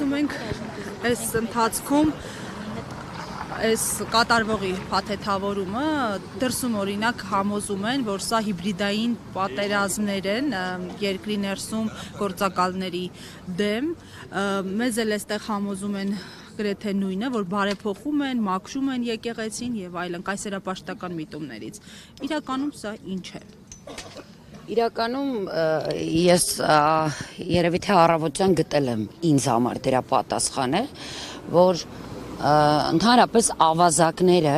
տեսնում ենք այս ընթացքում այս կատարվողի փաթեթավորումը դրսում օրինակ համոզում են, որ սա հիբրիդային պատերազմներ են երկրի ներսում գործակալների դեմ, մեզ էլ այստեղ համոզում են գրեթե նույնը, որ բարեփոխում են, մաքրում են եկեղեցին եւ այլն կայսերապաշտական միտումներից։ Իրականում սա ինչ է։ Իրականում ես երևի թե առավոտյան գտել եմ ինձ համար դրա պատասխանը, որ ընդհանրապես ավազակները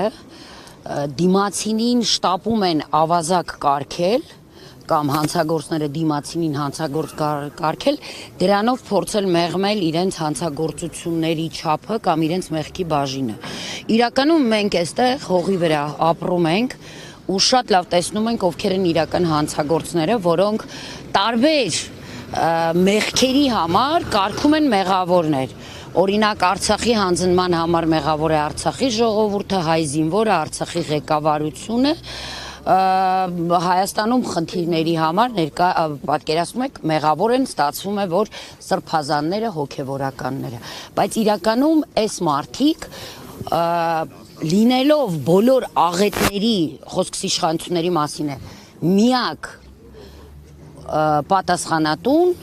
դիմացինին շտապում են ավազակ կարգել կամ հանցագործները դիմացինին հանցագործ կարգել, դրանով փորձել մեղմել իրենց հանցագործությունների չափը կամ իրենց մեղքի բաժինը։ Իրականում մենք այստեղ հողի վրա ապրում ենք ու շատ լավ տեսնում ենք ովքեր են իրական հանցագործները, որոնք տարբեր մեղքերի համար կարգում են մեղավորներ։ Օրինակ Արցախի հանձնման համար մեղավոր է Արցախի ժողովուրդը, հայ զինվորը, Արցախի ղեկավարությունը, Հայաստանում խնդիրների համար պատկերացնում եք մեղավոր են, ստացվում է, որ սրբազանները հոգևորականները, բայց իրականում այս մարդիկ լինելով բոլոր աղետների, խոսքս իշխանությունների մասին է, միակ պատասխանատուն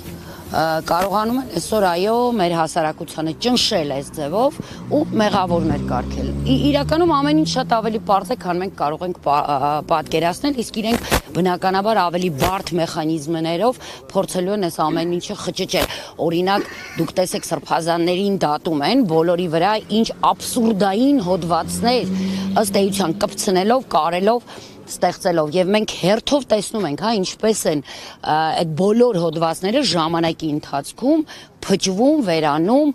կարողանում են այսօր այո մեր հասարակությանը ճնշել այս ձևով ու մեղավորներ կարգել։ Իրականում ամեն ինչ շատ ավելի պարզ է, քան մենք կարող ենք պատկերացնել, իսկ իրենք բնականաբար ավելի բարդ մեխանիզմներով փորձելու են այս ամեն ինչը խճճել։ Օրինակ դուք տեսեք սրբազաններին դատում են բոլորի վրա ինչ աբսուրդային հոդվածներ ըստ էության կպցնելով, կարելով ստեղծելով եւ մենք հերթով տեսնում ենք, ինչպես են այդ բոլոր հոդվածները ժամանակի ընթացքում փճվում, վերանում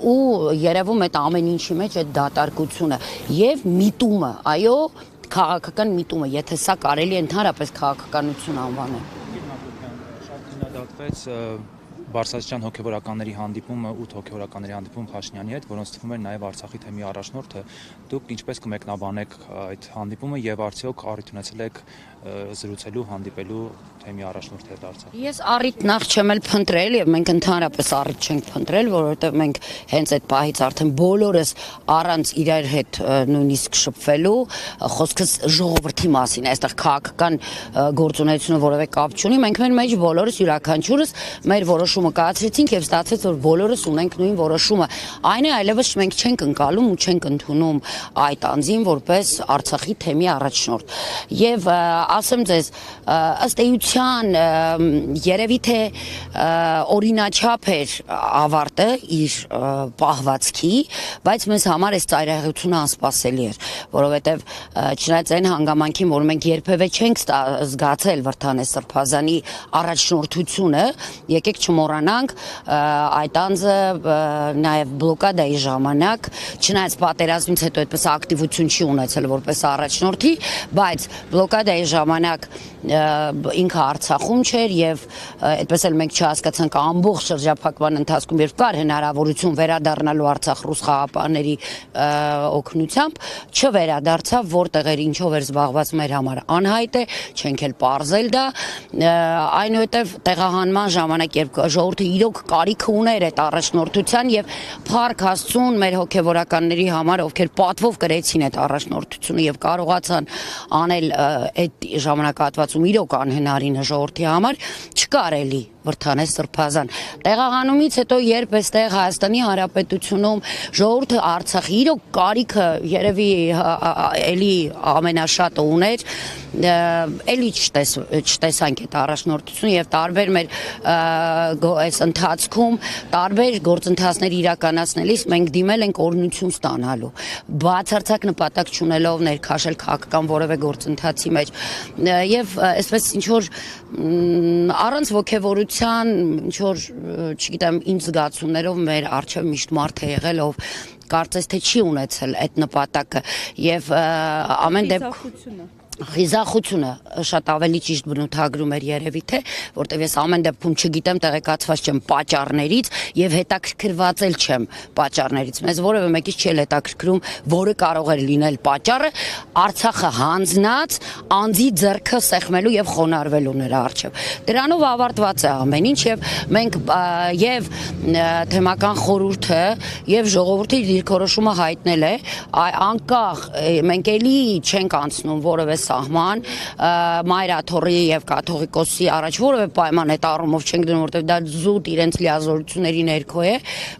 ու երևում այդ ամեն ինչի մեջ այդ դատարկությունը եւ միտումը, այո, քաղաքական միտումը, եթե սա կարելի է ընդհանրապես քաղաքականություն անվանել։ Շատ քննադատվեց Բարսասյան հոգևորականների հանդիպումը 8 հոգևորականների հանդիպում Փաշինյանի հետ, որոնց թվում էր նաև Արցախի թեմի առաջնորդը։ Դուք ինչպես կմեկնաբանեք այդ հանդիպումը եւ արդյոք առիթ ունեցել եք զրուցելու, հանդիպելու թեմի առաջնորդի հետ Արցախ։ Ես առիթ նախ չեմ էլ փնտրել եւ մենք ընդհանրապես առիթ չենք փնտրել, որովհետեւ մենք հենց այդ պահից արդեն բոլորս առանց իրար հետ նույնիսկ շփվելու, խոսքս ժողովրդի մասին է, այստեղ քաղաքական գործունեությունը որևէ կապ չունի, մենք մեր մեջ բոլորս յուրաքանչյուրս մեր որոշումը կայացրեցինք եւ ստացվեց, որ բոլորս ունենք նույն որոշումը։ Այն է, այլևս մենք չենք ընկալում ու չենք ընդունում այդ անձին որպես Արցախի թեմի առաջնորդ։ Եվ ասեմ ձեզ, ըստ էության երևի թե օրինաչափ էր ավարտը իր պահվածքի, բայց մեզ համար այս ծայրահեղությունը անսպասելի էր, որովհետև չնայած այն հանգամանքին, որ մենք երբևէ չենք զգացել Վրդանես Սրբազանի առաջնորդությունը, եկեք չմոռանանք այդ անձը նաև բլոկադայի ժամանակ, չնայած պատերազմից հետո այդպես ակտիվություն չի ունեցել որպես առաջնորդի, բայց բլոկադայի ժամանակ ինքը Արցախում չէր եւ այդպես էլ մենք չհասկացանք ամբողջ շրջափակման ընթացքում երբ կար հնարավորություն վերադառնալու Արցախ ռուս խաղապահների օգնությամբ չվերադարձավ, որտեղ էր ինչով էր զբաղված մեր համար անհայտ է, չենք էլ պարզել դա, այնուհետև տեղահանման ժամանակ երբ ժողովուրդը իրոք կարիք ուներ այդ առաջնորդության եւ փառք Աստծուն մեր հոգեվորականների համար, ովքեր պատվով կրեցին այդ առաջնորդությունը եւ կարողացան անել այդ ժամանակահատվածում իրոք անհնարին ժողովրդի համար, չկարելի Վրդանես Սրբազան։ Տեղահանումից հետո երբ այստեղ Հայաստանի Հանրապետությունում ժողովուրդը Արցախի իրոք կարիքը երևի էլի ամենաշատը ուներ, էլի չտեսանք այդ առաջնորդությունը եւ տարբեր մեր այս ընթացքում տարբեր գործընթացներ իրականացնելիս մենք դիմել ենք օրհնություն ստանալու, բացարձակ նպատակ չունելով ներքաշել քաղաքական որևէ գործընթացի մեջ եւ այսպես ինչ որ առանց ոգևորության ինչ որ չգիտեմ ինչ զգացումներով մեր արժեվ միշտ մարդ է եղել ով կարծես թե չի ունեցել այդ նպատակը եւ ամեն դեպքում Խիզախությունը շատ ավելի ճիշտ բնութագրում էր երևի թե, որտեղ ես ամեն դեպքում չգիտեմ, տեղեկացված չեմ պատճառներից եւ հետաքրքրված էլ չեմ պատճառներից։ Մեզ որևէ մեկից չի հետաքրքրում, որը կարող էր լինել պատճառը, Արցախը հանձնած անձի ձեռքը սեղմելու եւ խոնարհվելու նրա առջեւ։ Դրանով ավարտված է ամեն ինչ եւ մենք եւ թեմական խորհուրդը եւ ժողովրդի դիրքորոշումը հայտնել է, անկախ մենք էլի չենք անցնում որևէ սահման, մայրաթորի եւ կաթողիկոսի առաջ որևէ պայման այդ առումով չենք դնում, որտեղ դա զուտ իրենց լիազորությունների ներքո է,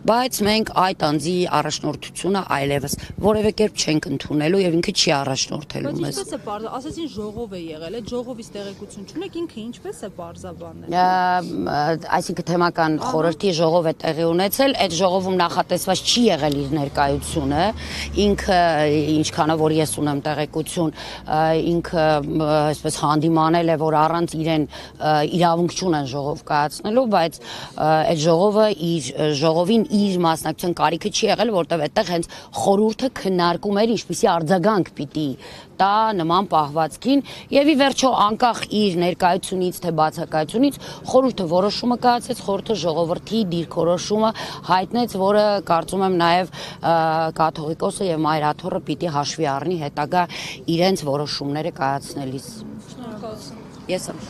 բայց մենք այդ անձի առաջնորդությունը այլևս որևէ կերպ չենք ընդունելու եւ ինքը չի առաջնորդելու մեզ։ Բայց ինչպես է բարձ, ասեցին ժողով է եղել, այդ ժողովից տեղեկություն չունեք, ինքը ինչպես է բարձաբանել։ Այսինքն թեմական խորհրդի ժողով է տեղի ունեցել, այդ ժողովում նախատեսված չի եղել իր ներկայությունը, ինքը ինչքանով որ ես ունեմ տեղեկություն, ինքը այսպես հանդիմանել է, որ առանց իրեն իրավունք չունեն ժողով կայացնելու, բայց այդ ժողովին իր մասնակցության կարիքը չի եղել, որտեղ այդտեղ հենց խորհուրդը քննարկում էր ինչպիսի արձագանք պիտի տա նման պահվածքին եւ ի վերջո անկախ իր ներկայությունից թե բացակայությունից խորհուրդը որոշումը կայացրեց, խորհուրդը ժողովրդի դիրքորոշումը հայտնեց, որը կարծում եմ նաեւ կաթողիկոսը եւ մայրաթորը պիտի հաշվի առնի հետագա իրենց որոշումները կայացնելիս։ Շնորհակալություն։ Ես եմ